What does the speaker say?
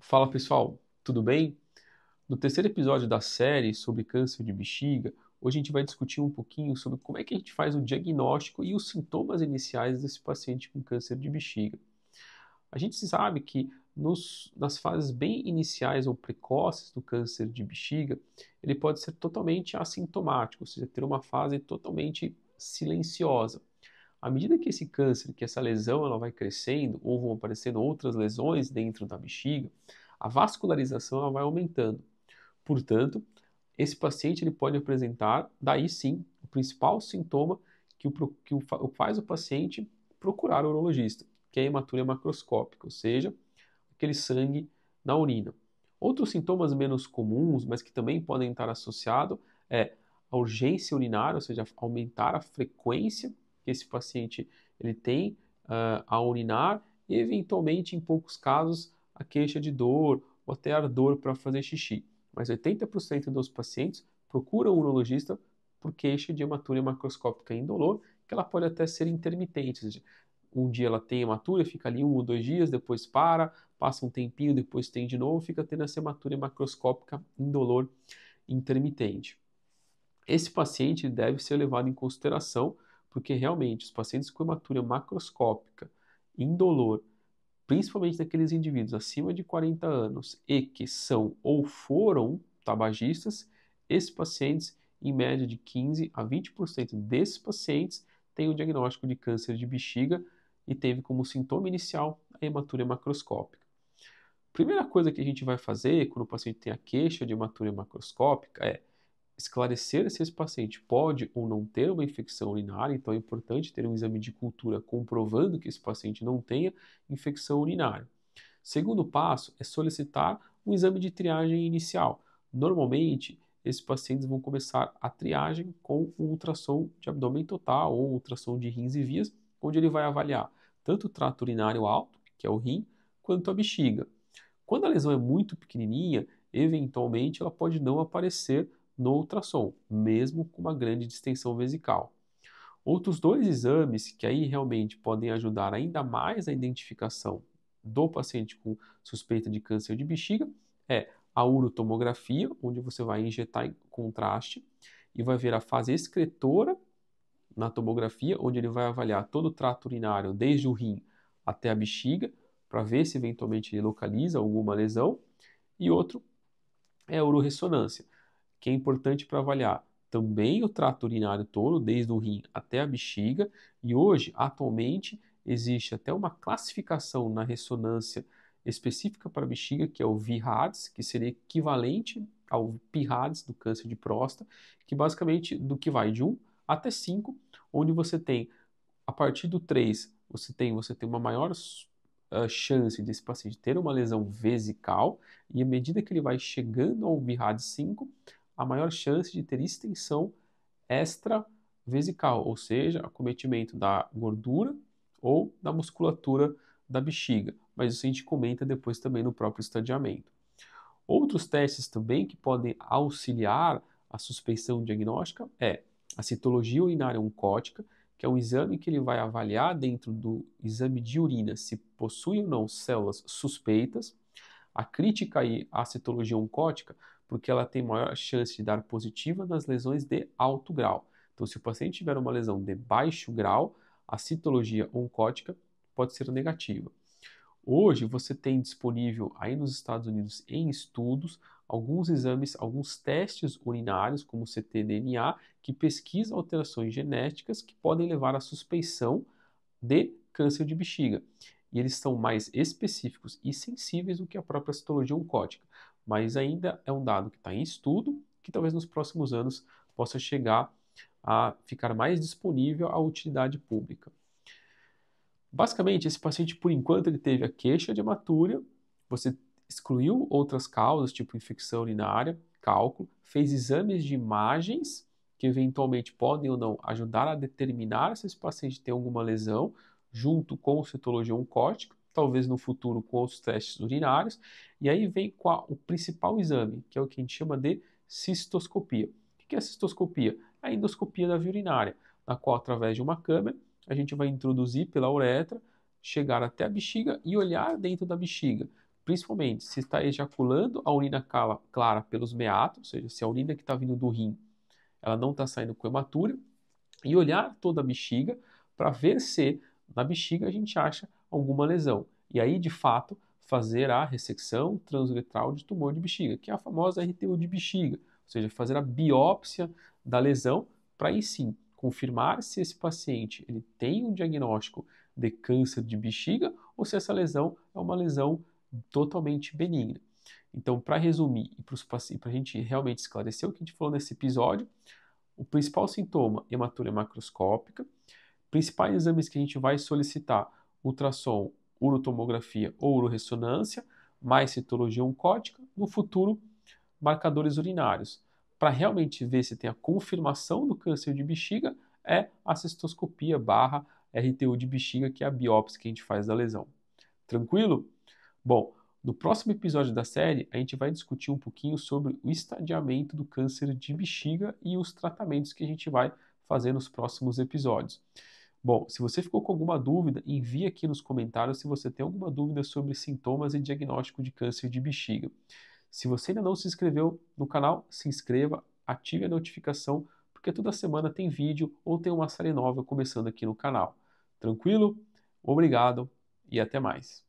Fala pessoal, tudo bem? No terceiro episódio da série sobre câncer de bexiga, hoje a gente vai discutir um pouquinho sobre como é que a gente faz o diagnóstico e os sintomas iniciais desse paciente com câncer de bexiga. A gente sabe que nas fases bem iniciais ou precoces do câncer de bexiga, ele pode ser totalmente assintomático, ou seja, ter uma fase totalmente silenciosa. À medida que esse câncer, que essa lesão, ela vai crescendo ou vão aparecendo outras lesões dentro da bexiga, a vascularização ela vai aumentando. Portanto, esse paciente ele pode apresentar, daí sim, o principal sintoma que faz o paciente procurar o urologista, que é a hematúria macroscópica, ou seja, aquele sangue na urina. Outros sintomas menos comuns, mas que também podem estar associados, é a urgência urinária, ou seja, aumentar a frequência que esse paciente ele tem a urinar e, eventualmente, em poucos casos, a queixa de dor ou até ardor para fazer xixi. Mas 80% dos pacientes procuram um urologista por queixa de hematúria macroscópica indolor, que ela pode até ser intermitente, ou seja, um dia ela tem hematúria, fica ali 1 ou 2 dias, depois para, passa um tempinho, depois tem de novo, fica tendo essa hematúria macroscópica indolor intermitente. Esse paciente deve ser levado em consideração, porque realmente os pacientes com hematúria macroscópica indolor, principalmente naqueles indivíduos acima de 40 anos e que são ou foram tabagistas, esses pacientes, em média de 15 a 20% desses pacientes, têm o diagnóstico de câncer de bexiga e teve como sintoma inicial a hematúria macroscópica. Primeira coisa que a gente vai fazer quando o paciente tem a queixa de hematúria macroscópica é esclarecer se esse paciente pode ou não ter uma infecção urinária, então é importante ter um exame de cultura comprovando que esse paciente não tenha infecção urinária. Segundo passo é solicitar um exame de triagem inicial. Normalmente, esses pacientes vão começar a triagem com um ultrassom de abdômen total ou ultrassom de rins e vias, onde ele vai avaliar tanto o trato urinário alto, que é o rim, quanto a bexiga. Quando a lesão é muito pequenininha, eventualmente ela pode não aparecer no ultrassom, mesmo com uma grande distensão vesical. Outros dois exames que aí realmente podem ajudar ainda mais a identificação do paciente com suspeita de câncer de bexiga é a urotomografia, onde você vai injetar em contraste e vai ver a fase excretora na tomografia, onde ele vai avaliar todo o trato urinário, desde o rim até a bexiga, para ver se eventualmente ele localiza alguma lesão. E outro é a uroressonância, que é importante para avaliar também o trato urinário todo, desde o rim até a bexiga, e hoje, atualmente, existe até uma classificação na ressonância específica para a bexiga, que é o VIRADS, que seria equivalente ao PIRADS do câncer de próstata, que basicamente do que vai de 1 até 5, onde você tem, a partir do 3, você tem uma maior chance desse paciente ter uma lesão vesical, e à medida que ele vai chegando ao BIRAD 5, a maior chance de ter extensão extravesical, ou seja, acometimento da gordura ou da musculatura da bexiga. Mas isso a gente comenta depois também no próprio estadiamento. Outros testes também que podem auxiliar a suspeição diagnóstica é a citologia urinária oncótica, que é um exame que ele vai avaliar dentro do exame de urina se possui ou não células suspeitas. A crítica aí à citologia oncótica, porque ela tem maior chance de dar positiva nas lesões de alto grau. Então, se o paciente tiver uma lesão de baixo grau, a citologia oncótica pode ser negativa. Hoje você tem disponível aí nos Estados Unidos em estudos alguns exames, alguns testes urinários, como o ctDNA, que pesquisam alterações genéticas que podem levar à suspeição de câncer de bexiga. E eles são mais específicos e sensíveis do que a própria citologia oncótica. Mas ainda é um dado que está em estudo, que talvez nos próximos anos possa chegar a ficar mais disponível à utilidade pública. Basicamente, esse paciente, por enquanto, ele teve a queixa de hematúria, você excluiu outras causas, tipo infecção urinária, cálculo, fez exames de imagens, que eventualmente podem ou não ajudar a determinar se esse paciente tem alguma lesão, junto com citologia oncótica, talvez no futuro com outros testes urinários, e aí vem com o principal exame, que é o que a gente chama de cistoscopia. O que é a cistoscopia? É a endoscopia da via urinária, na qual, através de uma câmera, a gente vai introduzir pela uretra, chegar até a bexiga e olhar dentro da bexiga, principalmente se está ejaculando a urina clara pelos meatos, ou seja, se a urina que está vindo do rim ela não está saindo com hematúria, e olhar toda a bexiga para ver se na bexiga a gente acha alguma lesão. E aí, de fato, fazer a ressecção transuretral de tumor de bexiga, que é a famosa RTU de bexiga, ou seja, fazer a biópsia da lesão para aí sim confirmar se esse paciente ele tem um diagnóstico de câncer de bexiga ou se essa lesão é uma lesão totalmente benigna. Então, para resumir e para a gente realmente esclarecer o que a gente falou nesse episódio, o principal sintoma, hematúria macroscópica. Principais exames que a gente vai solicitar, ultrassom, urotomografia ou uroressonância, mais citologia oncótica, no futuro, marcadores urinários. Para realmente ver se tem a confirmação do câncer de bexiga, é a cistoscopia barra RTU de bexiga, que é a biópsia que a gente faz da lesão. Tranquilo? Bom, no próximo episódio da série, a gente vai discutir um pouquinho sobre o estadiamento do câncer de bexiga e os tratamentos que a gente vai fazer nos próximos episódios. Bom, se você ficou com alguma dúvida, envie aqui nos comentários se você tem alguma dúvida sobre sintomas e diagnóstico de câncer de bexiga. Se você ainda não se inscreveu no canal, se inscreva, ative a notificação, porque toda semana tem vídeo ou tem uma série nova começando aqui no canal. Tranquilo? Obrigado e até mais.